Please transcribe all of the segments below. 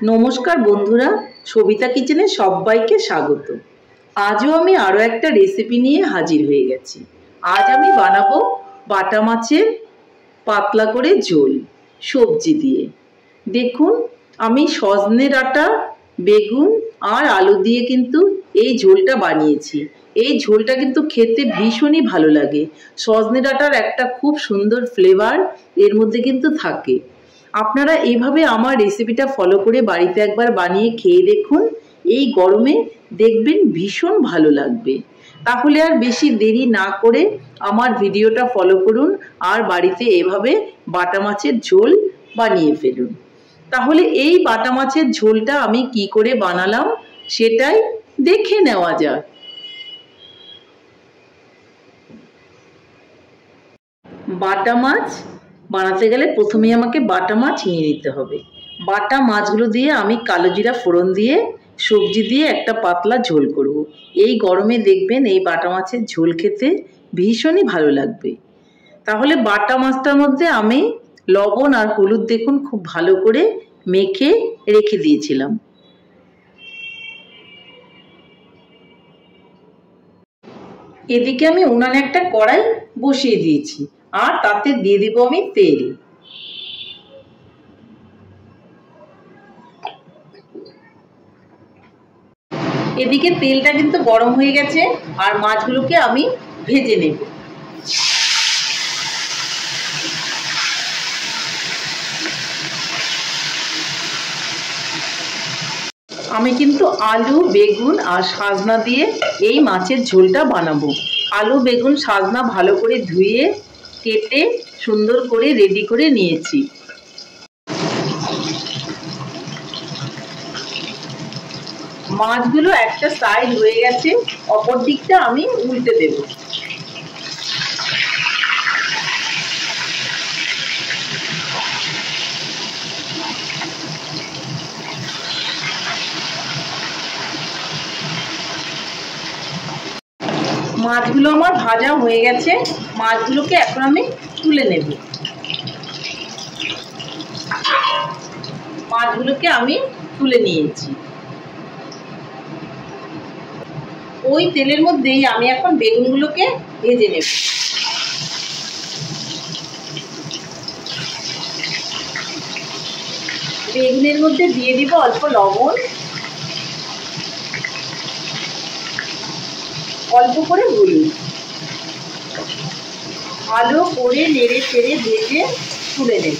নমস্কার বন্ধুরা, সবিতা কিচেনে সবাইকে স্বাগত। আজও আমি আরও একটা রেসিপি নিয়ে হাজির হয়ে গেছি। আজ আমি বানাবো বাটা মাছের পাতলা করে ঝোল সবজি দিয়ে। দেখুন, আমি সজনে ডাঁটা, বেগুন আর আলু দিয়ে কিন্তু এই ঝোলটা বানিয়েছি। এই ঝোলটা কিন্তু খেতে ভীষণই ভালো লাগে। সজনে ডাঁটার একটা খুব সুন্দর ফ্লেভার এর মধ্যে কিন্তু থাকে। আপনারা এইভাবে আমার রেসিপিটা ফলো করে বাড়িতে একবার বানিয়ে খেয়ে দেখুন। এই গরমে দেখবেন ভীষণ ভালো লাগবে। তাহলে আর বেশি দেরি না করে আমার ভিডিওটা ফলো করুন আর বাড়িতে এভাবে বাটা মাছের ঝোল বানিয়ে ফেলুন। তাহলে এই বাটা মাছের ঝোলটা আমি কি করে বানালাম সেটাই দেখে নেওয়া যাক। বাটা মাছ বানাতে গেলে প্রথমেই আমাকে বাটা মাছ নিয়ে নিতে হবে। বাটা মাছগুলো দিয়ে আমি কালো জিরা ফোড়ন দিয়ে সবজি দিয়ে একটা পাতলা ঝোল করব। এই গরমে দেখবেন এই বাটা মাছের ঝোল খেতে ভীষণই ভালো লাগবে। তাহলে বাটা মাছটার মধ্যে আমি লবণ আর হলুদ দেখুন খুব ভালো করে মেখে রেখে দিয়েছিলাম। এদিকে আমি উনানে একটা কড়াই বসিয়ে দিয়েছি আর তাতে দিয়ে দিব আমি তেল। এদিকে তেলটা কিন্তু গরম হয়ে গেছে আর মাছগুলোকে আমি ভেজে নেব। আমি কিন্তু আলু, বেগুন আর সজনা দিয়ে এই মাছের ঝোলটা বানাবো। আলু, বেগুন, সজনা ভালো করে ধুয়ে কেটে সুন্দর করে রেডি করে নিয়েছি। মাছগুলো একটা সাইড হয়ে গেছে, অপর দিকটা আমি উল্টে দেব। মাছগুলো আমার ভাজা হয়ে গেছে, মাছগুলোকে এখন আমি তুলে নেব। মাছগুলোকে আমি তুলে নিয়েছি। ওই তেলের মধ্যেই আমি এখন বেগুনগুলোকে ভেজে নেব। বেগুনের মধ্যে দিয়ে দিব অল্প লবণ, অল্প করে হলুদ। ভালো করে নেড়ে চেড়ে ভেজে তুলে নেব।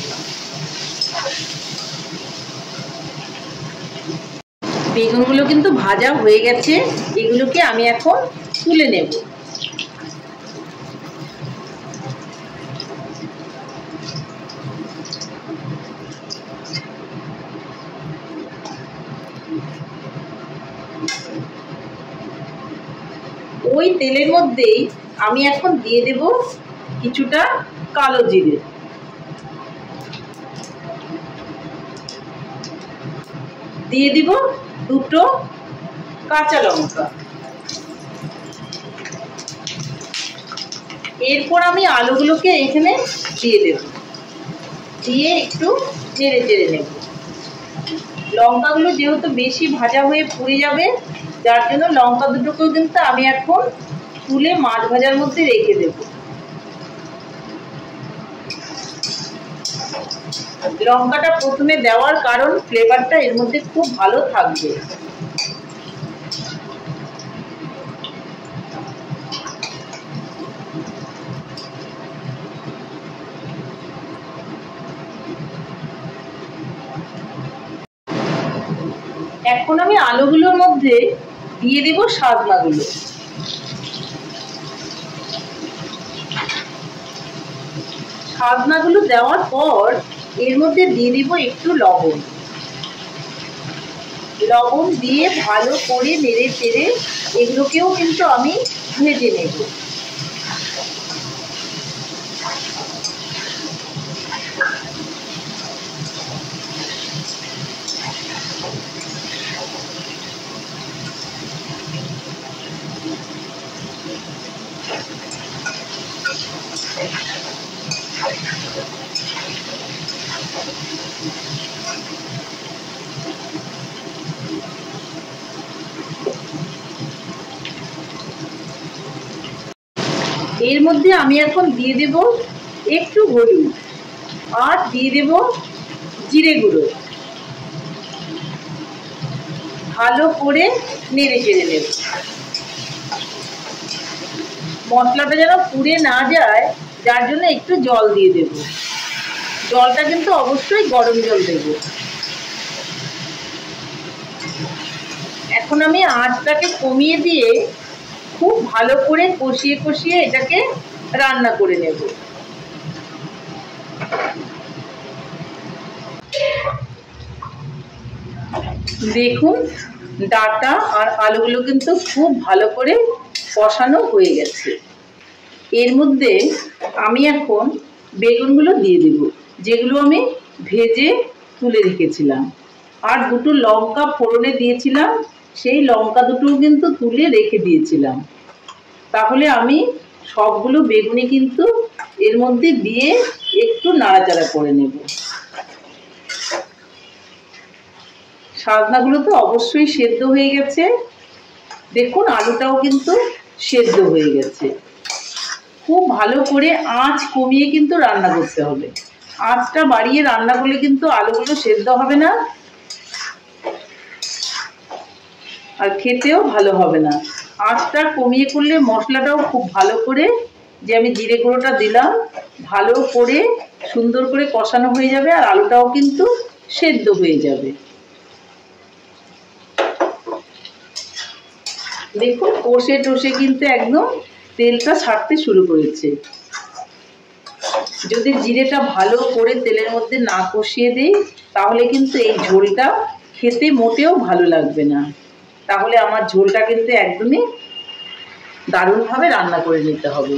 বেগুনগুলো কিন্তু ভাজা হয়ে গেছে, এগুলোকে আমি এখন তুলে নেব। ওই তেলের মধ্যেই আমি এখন দিয়ে দেব কিছুটা কালো জিরে, দিয়ে দিব দুটো কাঁচা লঙ্কা। এরপর আমি আলুগুলোকে এখানে দিয়ে দেব, দিয়ে একটু নেড়ে চেড়ে নেব। লঙ্কাগুলো যেহেতু বেশি ভাজা হয়ে পুড়ে যাবে, যার জন্য লঙ্কা দুটোকেও কিন্তু আমি এখন তুলে মাছ ভাজার মধ্যে রেখে দেব। লঙ্কাটা প্রথমে দেওয়ার কারণ ফ্লেভারটা এর মধ্যে খুব ভালো থাকবে। এখন আমি আলুগুলোর মধ্যে দিয়ে দেব সজনাগুলো। সজনাগুলো দেওয়ার পর এর মধ্যে দিয়ে দিব একটু লবণ। লবণ দিয়ে ভালো করে নেড়ে চেড়ে এগুলোকেও কিন্তু আমি ভেজে নেব। এর মধ্যে আমি এখন দিয়ে দেব একটু হলুদ আর দিয়ে দেব জিরে গুঁড়ো। ভালো করে নেড়ে চেড়ে নেব। মশলাটা যেন পুড়ে না যায়, যার জন্য একটু জল দিয়ে দেব। জলটা কিন্তু অবশ্যই গরম জল দেব। এখন আমি আঁচটাকে কমিয়ে দিয়ে খুব ভালো করে কষিয়ে কষিয়ে এটাকে রান্না করে নেব। দেখুন ডাঁটা আর আলুগুলো কিন্তু খুব ভালো করে কষানো হয়ে গেছে। এর মধ্যে আমি এখন বেগুনগুলো দিয়ে দেব, যেগুলো আমি ভেজে তুলে রেখেছিলাম। আর দুটো লঙ্কা ফোড়নে দিয়েছিলাম, সেই লঙ্কা দুটোও কিন্তু তুলে রেখে দিয়েছিলাম। তাহলে আমি সবগুলো বেগুনি কিন্তু এর মধ্যে দিয়ে একটু নাড়াচাড়া করে নেব। সাজনাগুলো তো অবশ্যই সেদ্ধ হয়ে গেছে। দেখুন আলুটাও কিন্তু সেদ্ধ হয়ে গেছে। খুব ভালো করে আঁচ কমিয়ে কিন্তু রান্না করতে হবে। আঁচটা বাড়িয়ে রান্না করলে কিন্তু আলুগুলো সেদ্ধ হবে না আর খেতেও ভালো হবে না। আঁচটা কমিয়ে করলে মশলাটাও খুব ভালো করে, যে আমি জিরে গুঁড়োটা দিলাম, ভালো করে সুন্দর করে কষানো হয়ে যাবে আর আলুটাও কিন্তু সেদ্ধ হয়ে যাবে। দেখুন কষে টষে কিন্তু একদম তেলটা ছাড়তে শুরু করেছে। যদি জিরেটা ভালো করে তেলের মধ্যে না কষিয়ে দেই, তাহলে কিন্তু এই ঝোলটা খেতে মোটেও ভালো লাগবে না। তাহলে আমার ঝোলটা কিন্তু একদমই দারুণভাবে রান্না করে নিতে হবে।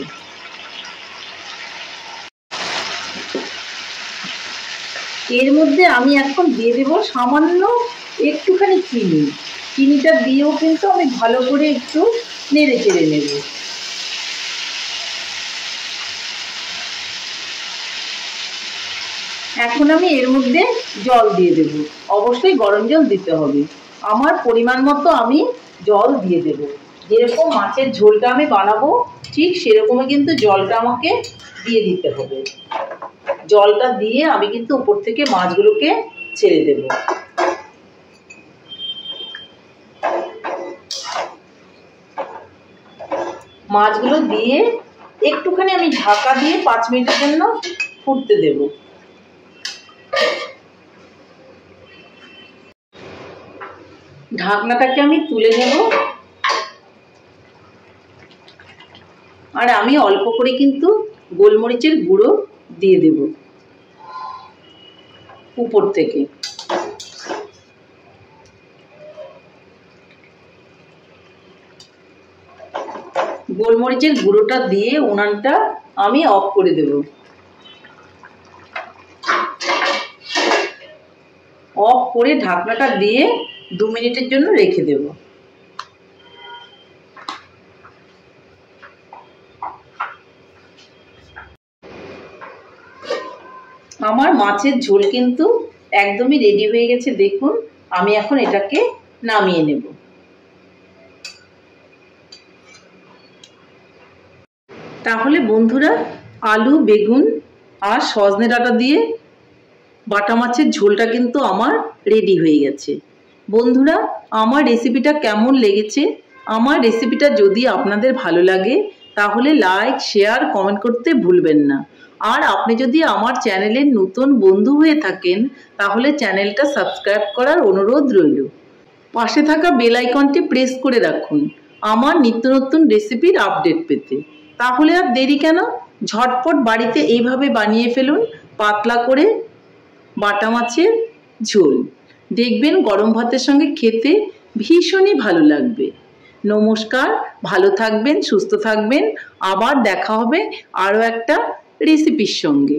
এর মধ্যে আমি এখন দিয়ে দেব সামান্য একটুখানি চিনি। চিনিটা দিয়েও কিন্তু আমি ভালো করে একটু নেড়ে চেড়ে নেব। এখন আমি এর মধ্যে জল দিয়ে দেব। অবশ্যই গরম জল দিতে হবে। আমার পরিমাণ মতো আমি জল দিয়ে দেব। যেরকম মাছের ঝোলটা আমি বানাবো ঠিক সেরকমই কিন্তু জলটা আমাকে দিয়ে দিতে হবে। জলটা দিয়ে আমি কিন্তু উপর থেকে মাছগুলোকে ছেড়ে দেব। মাছগুলো দিয়ে একটুখানি আমি ঢাকা দিয়ে 5 মিনিটের জন্য ফুটতে দেব। ঢাকনাটাকে আমি তুলে নেব আর আমি অল্প করে কিন্তু গোলমরিচের গুঁড়ো দিয়ে দেব উপর থেকে। গোলমরিচের গুঁড়োটা দিয়ে উনানটা আমি অফ করে দেব। অফ করে ঢাকনাটা দিয়ে 2 মিনিটের জন্য রেখে দেব। আমার মাছের ঝোল কিন্তু একদমই রেডি হয়ে গেছে। দেখুন আমি এখন এটাকে নামিয়ে নেব। তাহলে বন্ধুরা আলু বেগুন আর সজনে ডাঁটা দিয়ে বাটা মাছের ঝোলটা কিন্তু আমার রেডি হয়ে গেছে। বন্ধুরা আমার রেসিপিটা কেমন লেগেছে? আমার রেসিপিটা যদি আপনাদের ভালো লাগে তাহলে লাইক শেয়ার কমেন্ট করতে ভুলবেন না। আর আপনি যদি আমার চ্যানেলের নতুন বন্ধু হয়ে থাকেন তাহলে চ্যানেলটা সাবস্ক্রাইব করার অনুরোধ রইল। পাশে থাকা বেল আইকনটি প্রেস করে রাখুন আমার নিত্য নতুন রেসিপির আপডেট পেতে। তাহলে আর দেরি কেন, ঝটপট বাড়িতে এইভাবে বানিয়ে ফেলুন পাতলা করে বাটা মাছের ঝোল। দেখবেন গরম ভাতের সঙ্গে খেতে ভীষণই ভালো লাগবে। নমস্কার, ভালো থাকবেন, সুস্থ থাকবেন। আবার দেখা হবে আরও একটা রেসিপির সঙ্গে।